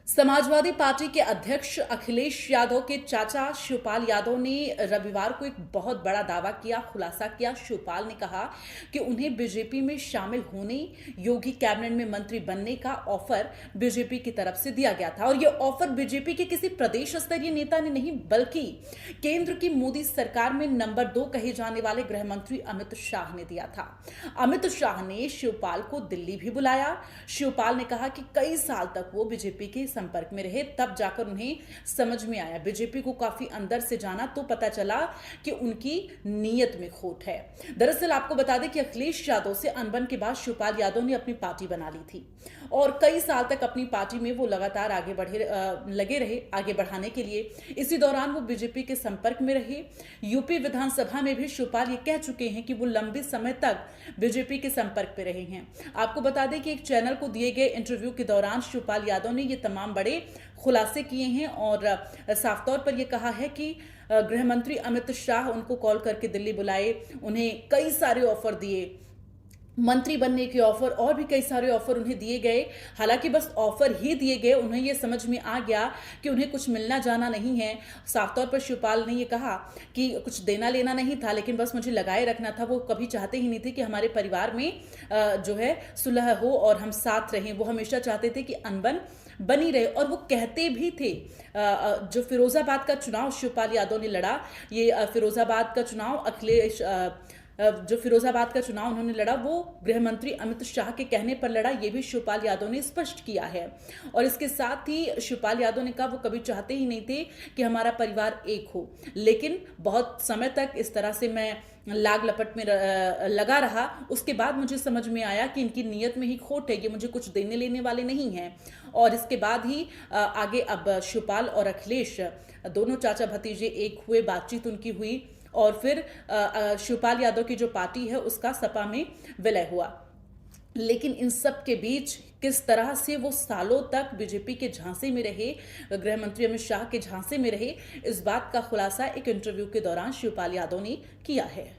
Samajwadi party के अध्यक्ष अखिलेश यादव के चाचा शिवपाल यादव ने रविवार को एक बहुत बड़ा दावा किया, खुलासा किया। शिवपाल ने कहा कि उन्हें बीजेपी में शामिल होने, योगी कैबिनेट में मंत्री बनने का ऑफर बीजेपी की तरफ से दिया गया था और यह ऑफर बीजेपी के किसी प्रदेश स्तरीय नेता ने नहीं, बल्कि केंद्र की मोदी सरकार में नंबर 2 कहे जाने वाले गृह मंत्री अमित शाह ने दिया था। अमित शाह ने शिवपाल को दिल्ली भी बुलाया। शिवपाल ने कहा कि कई साल तक वो बीजेपी के संपर्क में रहे, तब जाकर उन्हें समझ में आया, बीजेपी को काफी अंदर से जाना तो पता चला कि उनकी नीयत में खोट है। दरअसल आपको बता दें कि अखिलेश यादव से अनबन के बाद शिवपाल यादव ने अपनी पार्टी बना ली थी और कई साल तक अपनी पार्टी में वो लगातार लगे रहे आगे बढ़ाने के लिए। इसी दौरान वो बीजेपी के संपर्क में रहे। यूपी विधानसभा में भी शिवपाल ये कह चुके हैं कि वो लंबे समय तक बीजेपी के संपर्क में रहे हैं। आपको बता दें कि एक चैनल को दिए गए इंटरव्यू के दौरान शिवपाल यादव ने ये तमाम बड़े खुलासे किए हैं और साफ तौर पर यह कहा है कि गृह मंत्री अमित शाह उनको कॉल करके दिल्ली बुलाए, उन्हें कई सारे ऑफर दिए, मंत्री बनने के ऑफर और भी कई सारे ऑफर उन्हें दिए गए। हालांकि बस ऑफर ही दिए गए, उन्हें यह समझ में आ गया कि उन्हें कुछ मिलना जाना नहीं है। साफ तौर पर शिवपाल ने यह कहा कि कुछ देना लेना नहीं था, लेकिन बस मुझे लगाए रखना था। वो कभी चाहते ही नहीं थे कि हमारे परिवार में जो है सुलह हो और हम साथ रहें। वो हमेशा चाहते थे कि अनबन बनी रहे और वो कहते भी थे। जो फिरोजाबाद का चुनाव शिवपाल यादव ने लड़ा, ये फिरोजाबाद का चुनाव जो फिरोजाबाद का चुनाव उन्होंने लड़ा वो गृह मंत्री अमित शाह के कहने पर लड़ा, ये भी शिवपाल यादव ने स्पष्ट किया है। और इसके साथ ही शिवपाल यादव ने कहा वो कभी चाहते ही नहीं थे कि हमारा परिवार एक हो, लेकिन बहुत समय तक इस तरह से मैं लाग लपट में लगा रहा। उसके बाद मुझे समझ में आया कि इनकी नीयत में ही खोट है, ये मुझे कुछ देने लेने वाले नहीं हैं। और इसके बाद ही आगे अब शिवपाल और अखिलेश दोनों चाचा भतीजे एक हुए, बातचीत उनकी हुई और फिर शिवपाल यादव की जो पार्टी है उसका सपा में विलय हुआ। लेकिन इन सब के बीच किस तरह से वो सालों तक बीजेपी के झांसे में रहे, गृह मंत्री अमित शाह के झांसे में रहे, इस बात का खुलासा एक इंटरव्यू के दौरान शिवपाल यादव ने किया है।